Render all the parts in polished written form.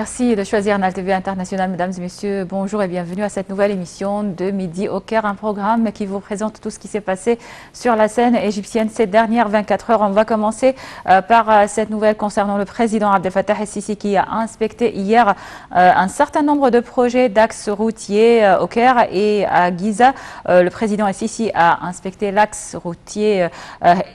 Merci de choisir Nal TV International, mesdames et messieurs. Bonjour et bienvenue à cette nouvelle émission de Midi au Caire, un programme qui vous présente tout ce qui s'est passé sur la scène égyptienne ces dernières 24 heures. On va commencer par cette nouvelle concernant le président Abdel Fattah el-Sisi qui a inspecté hier un certain nombre de projets d'axes routiers au Caire et à Giza. Le président el-Sisi a inspecté l'axe routier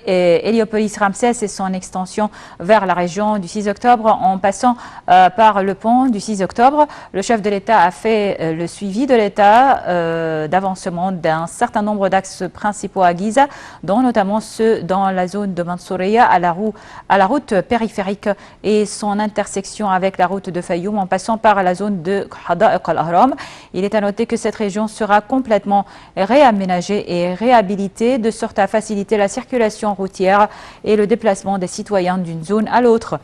Héliopolis-Ramsès et son extension vers la région du 6 octobre en passant par le pont du 6 octobre. Le chef de l'État a fait le suivi de l'état d'avancement d'un certain nombre d'axes principaux à Giza, dont notamment ceux dans la zone de Mansouriya à la route périphérique et son intersection avec la route de Fayoum en passant par la zone de Hada'iq al-Ahram. Il est à noter que cette région sera complètement réaménagée et réhabilitée de sorte à faciliter la circulation routière et le déplacement des citoyens d'une zone à l'autre.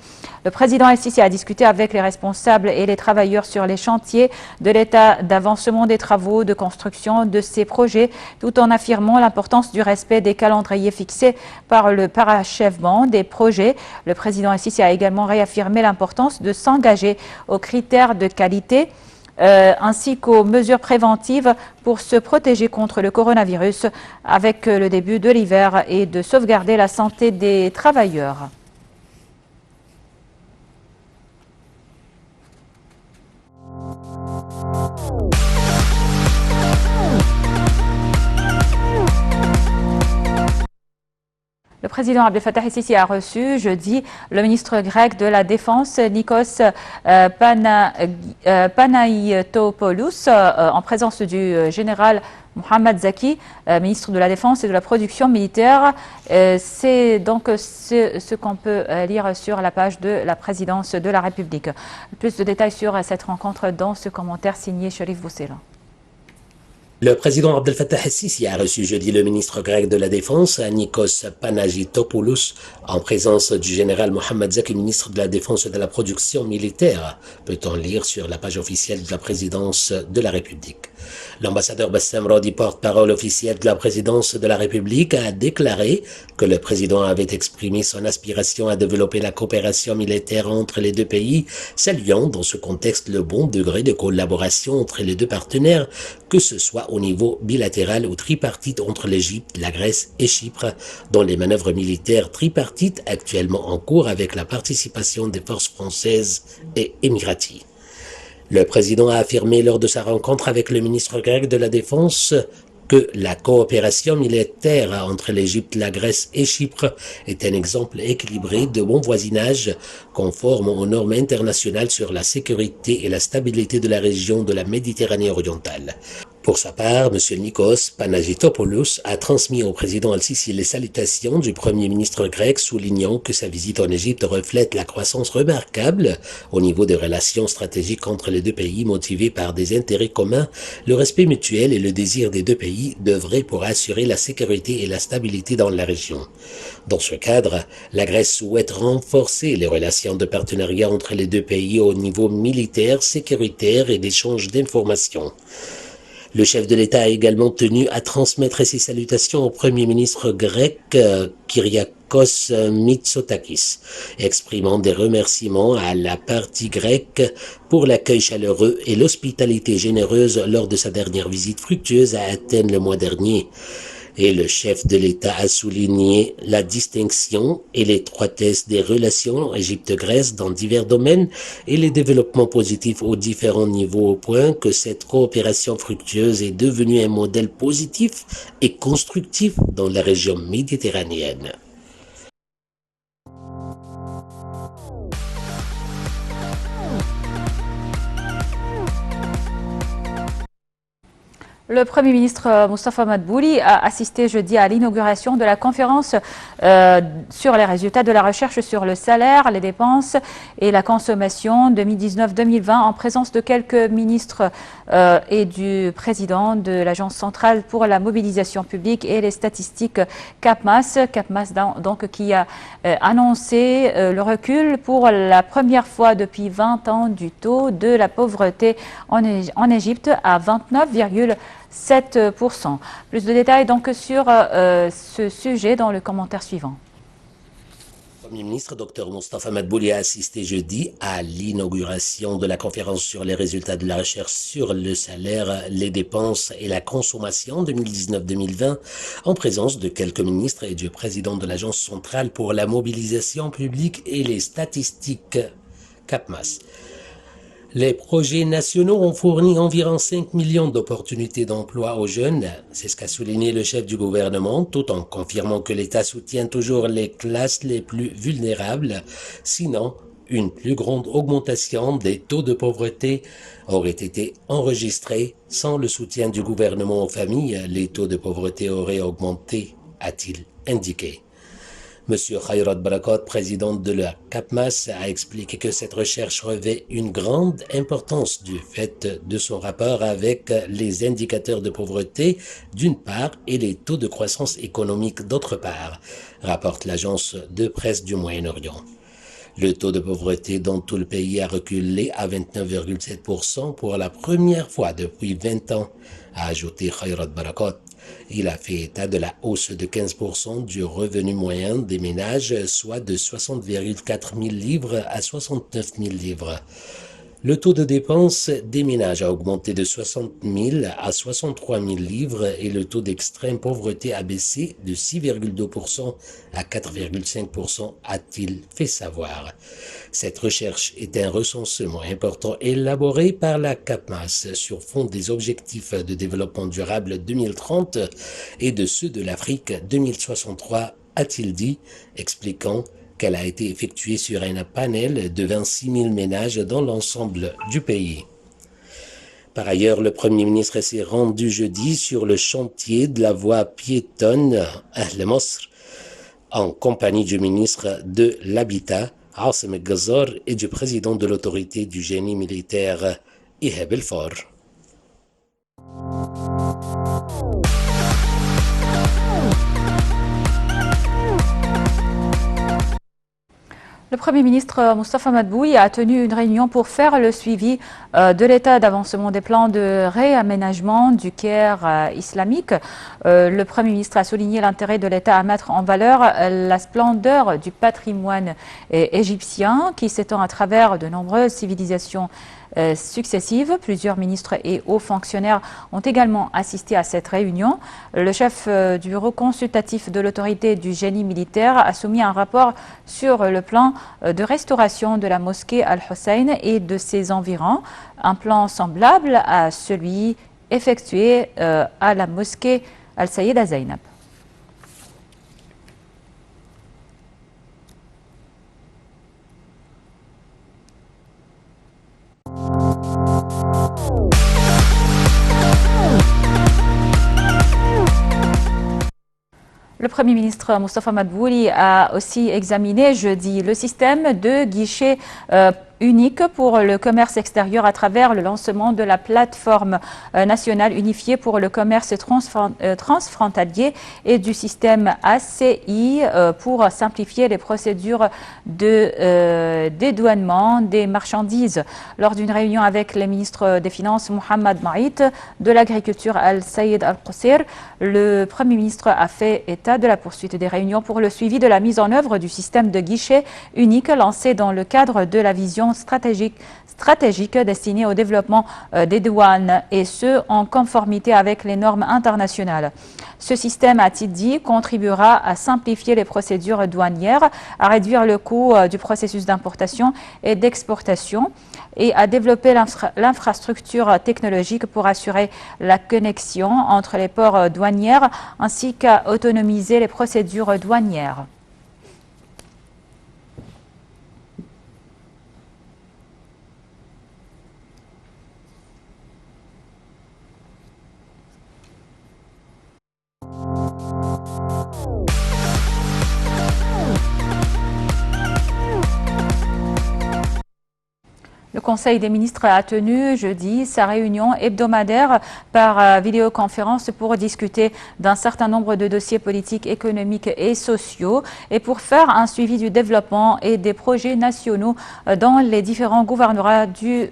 Le président el-Sisi a discuté avec les responsables et les travailleurs sur les chantiers de l'état d'avancement des travaux de construction de ces projets, tout en affirmant l'importance du respect des calendriers fixés par le parachèvement des projets. Le président el-Sisi a également réaffirmé l'importance de s'engager aux critères de qualité ainsi qu'aux mesures préventives pour se protéger contre le coronavirus avec le début de l'hiver et de sauvegarder la santé des travailleurs. Le président Abdel Fattah el-Sisi a reçu jeudi le ministre grec de la Défense, Nikos Panayotopoulos, en présence du général Mohamed Zaki, ministre de la Défense et de la Production militaire. C'est donc ce qu'on peut lire sur la page de la présidence de la République. Plus de détails sur cette rencontre dans ce commentaire signé Sherif Boussela. Le président Abdel Fattah el-Sisi a reçu jeudi le ministre grec de la Défense, Nikos Panagitopoulos, en présence du général Mohamed Zaki, ministre de la Défense et de la Production militaire, peut-on lire sur la page officielle de la présidence de la République. L'ambassadeur Bassem Rodi, porte-parole officiel de la présidence de la République, a déclaré que le président avait exprimé son aspiration à développer la coopération militaire entre les deux pays, saluant dans ce contexte le bon degré de collaboration entre les deux partenaires, que ce soit au niveau bilatéral ou tripartite entre l'Égypte, la Grèce et Chypre, dont les manœuvres militaires tripartites actuellement en cours avec la participation des forces françaises et émiraties. Le président a affirmé lors de sa rencontre avec le ministre grec de la Défense que la coopération militaire entre l'Égypte, la Grèce et Chypre est un exemple équilibré de bon voisinage conforme aux normes internationales sur la sécurité et la stabilité de la région de la Méditerranée orientale. Pour sa part, M. Nikos Panagitopoulos a transmis au président el-Sisi les salutations du Premier ministre grec, soulignant que sa visite en Égypte reflète la croissance remarquable au niveau des relations stratégiques entre les deux pays, motivées par des intérêts communs, le respect mutuel et le désir des deux pays d'œuvrer pour assurer la sécurité et la stabilité dans la région. Dans ce cadre, la Grèce souhaite renforcer les relations de partenariat entre les deux pays au niveau militaire, sécuritaire et d'échange d'informations. Le chef de l'État a également tenu à transmettre ses salutations au Premier ministre grec Kyriakos Mitsotakis, exprimant des remerciements à la partie grecque pour l'accueil chaleureux et l'hospitalité généreuse lors de sa dernière visite fructueuse à Athènes le mois dernier. Et le chef de l'État a souligné la distinction et l'étroitesse des relations Égypte-Grèce dans divers domaines et les développements positifs aux différents niveaux au point que cette coopération fructueuse est devenue un modèle positif et constructif dans la région méditerranéenne. Le Premier ministre Moustapha Madbouli a assisté jeudi à l'inauguration de la conférence sur les résultats de la recherche sur le salaire, les dépenses et la consommation 2019-2020 en présence de quelques ministres et du président de l'Agence centrale pour la mobilisation publique et les statistiques CAPMAS donc qui a annoncé le recul pour la première fois depuis 20 ans du taux de la pauvreté en Égypte à 29,7%. Plus de détails donc sur ce sujet dans le commentaire suivant. Le Premier ministre Dr Moustapha Madbouli a assisté jeudi à l'inauguration de la conférence sur les résultats de la recherche sur le salaire, les dépenses et la consommation 2019-2020 en présence de quelques ministres et du président de l'Agence centrale pour la mobilisation publique et les statistiques, CAPMAS. Les projets nationaux ont fourni environ 5 millions d'opportunités d'emploi aux jeunes. C'est ce qu'a souligné le chef du gouvernement, tout en confirmant que l'État soutient toujours les classes les plus vulnérables. Sinon, une plus grande augmentation des taux de pauvreté aurait été enregistrée. Sans le soutien du gouvernement aux familles, les taux de pauvreté auraient augmenté, a-t-il indiqué. Monsieur Khayrat Barakot, président de la CAPMAS, a expliqué que cette recherche revêt une grande importance du fait de son rapport avec les indicateurs de pauvreté d'une part et les taux de croissance économique d'autre part, rapporte l'agence de presse du Moyen-Orient. Le taux de pauvreté dans tout le pays a reculé à 29,7% pour la première fois depuis 20 ans, a ajouté Khayrat Barakot. Il a fait état de la hausse de 15% du revenu moyen des ménages, soit de 60,4 000 livres à 69 000 livres. Le taux de dépense des ménages a augmenté de 60 000 à 63 000 livres et le taux d'extrême pauvreté a baissé de 6,2% à 4,5%, a-t-il fait savoir. Cette recherche est un recensement important élaboré par la CAPMAS sur fond des objectifs de développement durable 2030 et de ceux de l'Afrique 2063, a-t-il dit, expliquant qu'elle a été effectuée sur un panel de 26 000 ménages dans l'ensemble du pays. Par ailleurs, le Premier ministre s'est rendu jeudi sur le chantier de la voie piétonne Ahl Mosr en compagnie du ministre de l'Habitat, Asim Ghazar, et du président de l'autorité du génie militaire, Ihab El-Far. Le Premier ministre Moustapha Madbouli a tenu une réunion pour faire le suivi de l'état d'avancement des plans de réaménagement du Caire islamique. Le Premier ministre a souligné l'intérêt de l'État à mettre en valeur la splendeur du patrimoine égyptien qui s'étend à travers de nombreuses civilisations successives. Plusieurs ministres et hauts fonctionnaires ont également assisté à cette réunion. Le chef du bureau consultatif de l'autorité du génie militaire a soumis un rapport sur le plan de restauration de la mosquée Al-Hussein et de ses environs, un plan semblable à celui effectué à la mosquée Al-Sayyida Zainab. Le Premier ministre Moustapha Madbouli a aussi examiné jeudi le système de guichet unique pour le commerce extérieur à travers le lancement de la plateforme nationale unifiée pour le commerce transfrontalier et du système ACI pour simplifier les procédures de dédouanement des marchandises. Lors d'une réunion avec les ministres des Finances Mohamed Maït, de l'Agriculture Al-Saïd Al-Qusir, le Premier ministre a fait état de la poursuite des réunions pour le suivi de la mise en œuvre du système de guichet unique lancé dans le cadre de la vision stratégique destinée au développement des douanes et ce en conformité avec les normes internationales. Ce système, a-t-il dit, contribuera à simplifier les procédures douanières, à réduire le coût du processus d'importation et d'exportation et à développer l'infrastructure technologique pour assurer la connexion entre les ports douaniers ainsi qu'à autonomiser les procédures douanières. Le Conseil des ministres a tenu jeudi sa réunion hebdomadaire par vidéoconférence pour discuter d'un certain nombre de dossiers politiques, économiques et sociaux et pour faire un suivi du développement et des projets nationaux dans les différents gouvernorats du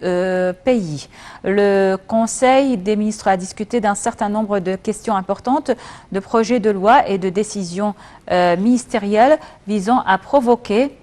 pays. Le Conseil des ministres a discuté d'un certain nombre de questions importantes, de projets de loi et de décisions ministérielles visant à provoquer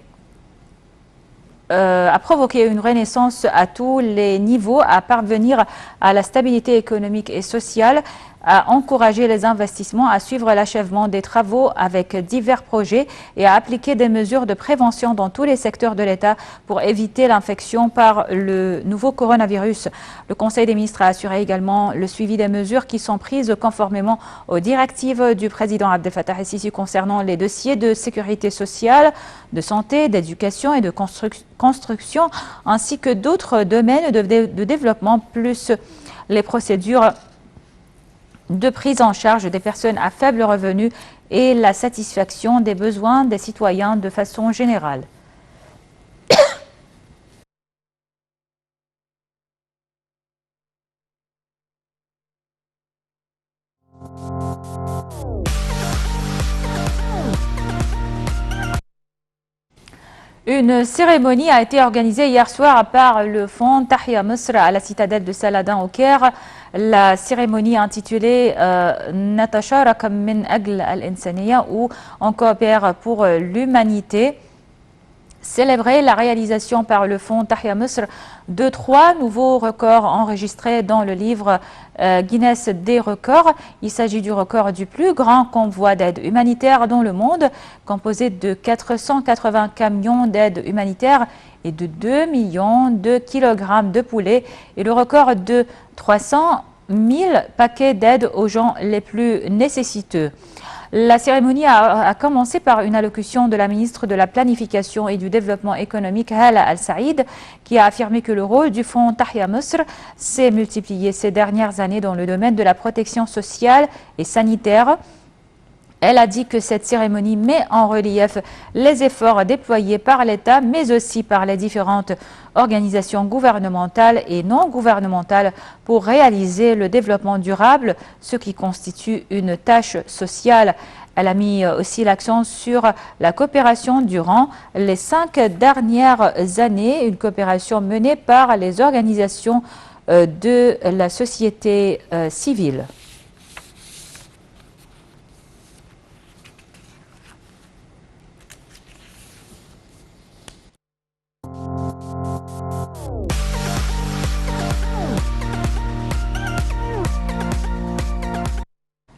une renaissance à tous les niveaux, à parvenir à la stabilité économique et sociale, à encourager les investissements, à suivre l'achèvement des travaux avec divers projets et à appliquer des mesures de prévention dans tous les secteurs de l'État pour éviter l'infection par le nouveau coronavirus. Le Conseil des ministres a assuré également le suivi des mesures qui sont prises conformément aux directives du président Abdel Fattah el-Sisi concernant les dossiers de sécurité sociale, de santé, d'éducation et de construction, ainsi que d'autres domaines de développement, plus les procédures de prise en charge des personnes à faible revenu et la satisfaction des besoins des citoyens de façon générale. Une cérémonie a été organisée hier soir par le fonds Tahia Misr à la citadelle de Saladin au Caire. La cérémonie intitulée Natasharak min Agl al-Insaniya ou On coopère pour l'humanité célébrait la réalisation par le fonds Tahia Misr de 3 nouveaux records enregistrés dans le livre Guinness des records. Il s'agit du record du plus grand convoi d'aide humanitaire dans le monde, composé de 480 camions d'aide humanitaire et de 2 millions de kilogrammes de poulet, et le record de 300 000 paquets d'aide aux gens les plus nécessiteux. La cérémonie a commencé par une allocution de la ministre de la Planification et du Développement économique, Hala Al-Saïd, qui a affirmé que le rôle du fonds Tahia Misr s'est multiplié ces dernières années dans le domaine de la protection sociale et sanitaire. Elle a dit que cette cérémonie met en relief les efforts déployés par l'État, mais aussi par les différentes organisations gouvernementales et non gouvernementales pour réaliser le développement durable, ce qui constitue une tâche sociale. Elle a mis aussi l'accent sur la coopération durant les 5 dernières années, une coopération menée par les organisations de la société civile.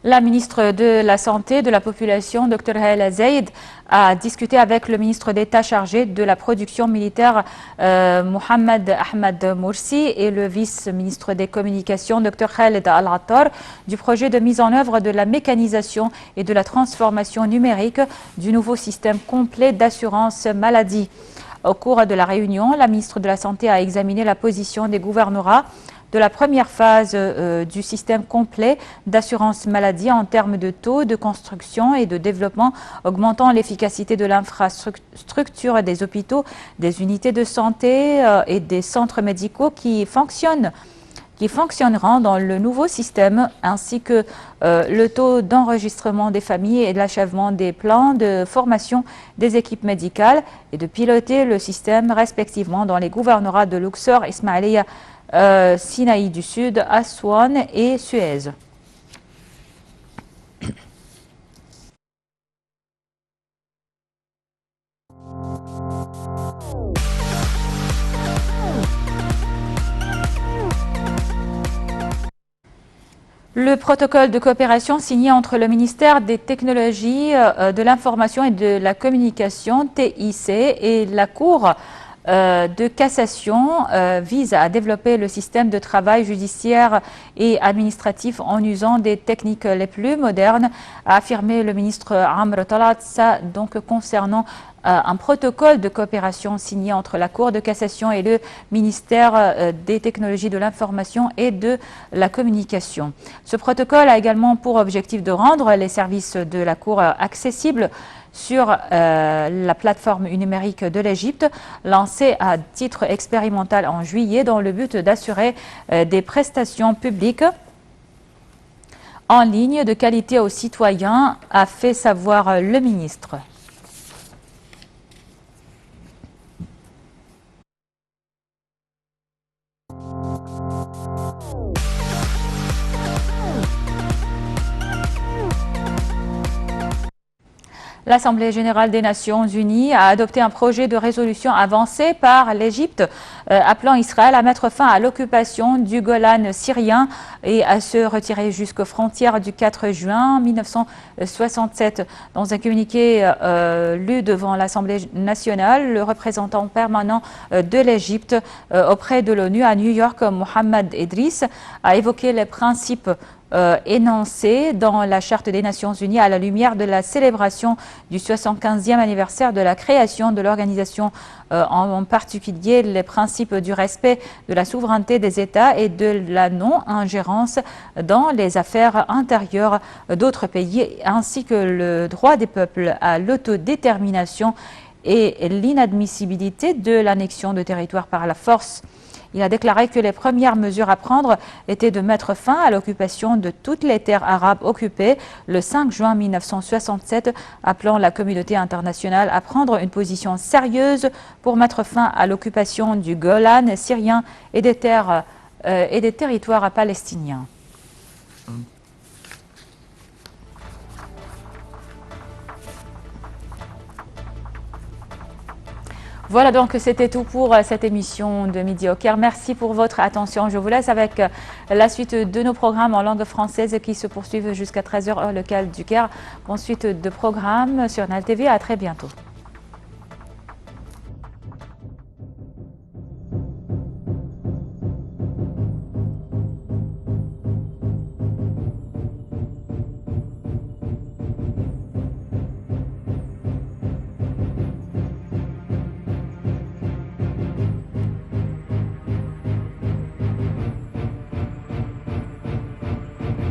La ministre de la Santé de la Population, Dr Hala Zaid, a discuté avec le ministre d'État chargé de la production militaire, Mohamed Ahmed Morsi, et le vice-ministre des Communications, Dr Khaled Al-Attar, du projet de mise en œuvre de la mécanisation et de la transformation numérique du nouveau système complet d'assurance maladie. Au cours de la réunion, la ministre de la Santé a examiné la position des gouvernorats de la première phase du système complet d'assurance maladie en termes de taux de construction et de développement, augmentant l'efficacité de l'infrastructure des hôpitaux, des unités de santé et des centres médicaux qui fonctionneront dans le nouveau système, ainsi que le taux d'enregistrement des familles et de l'achèvement des plans de formation des équipes médicales, et de piloter le système respectivement dans les gouvernorats de Luxor, Ismaïlia, Sinaï du Sud, Aswan et Suez. Le protocole de coopération signé entre le ministère des Technologies, de l'Information et de la Communication, TIC, et la Cour de cassation vise à développer le système de travail judiciaire et administratif en usant des techniques les plus modernes, a affirmé le ministre Amr Talat, donc concernant un protocole de coopération signé entre la Cour de cassation et le ministère des technologies de l'information et de la communication. Ce protocole a également pour objectif de rendre les services de la Cour accessibles sur la plateforme numérique de l'Égypte, lancée à titre expérimental en juillet dans le but d'assurer des prestations publiques en ligne de qualité aux citoyens, a fait savoir le ministre. L'Assemblée générale des Nations unies a adopté un projet de résolution avancé par l'Égypte appelant Israël à mettre fin à l'occupation du Golan syrien et à se retirer jusqu'aux frontières du 4 juin 1967. Dans un communiqué lu devant l'Assemblée nationale, le représentant permanent de l'Égypte auprès de l'ONU à New York, Mohamed Idriss, a évoqué les principes énoncé dans la Charte des Nations Unies à la lumière de la célébration du 75e anniversaire de la création de l'organisation, en particulier les principes du respect de la souveraineté des États et de la non-ingérence dans les affaires intérieures d'autres pays, ainsi que le droit des peuples à l'autodétermination et l'inadmissibilité de l'annexion de territoires par la force. Il a déclaré que les premières mesures à prendre étaient de mettre fin à l'occupation de toutes les terres arabes occupées le 5 juin 1967, appelant la communauté internationale à prendre une position sérieuse pour mettre fin à l'occupation du Golan syrien et des territoires palestiniens. Voilà, donc c'était tout pour cette émission de Midi au Caire. Merci pour votre attention. Je vous laisse avec la suite de nos programmes en langue française qui se poursuivent jusqu'à 13h heure locale du Caire. Ensuite de programmes sur NAL TV. À très bientôt.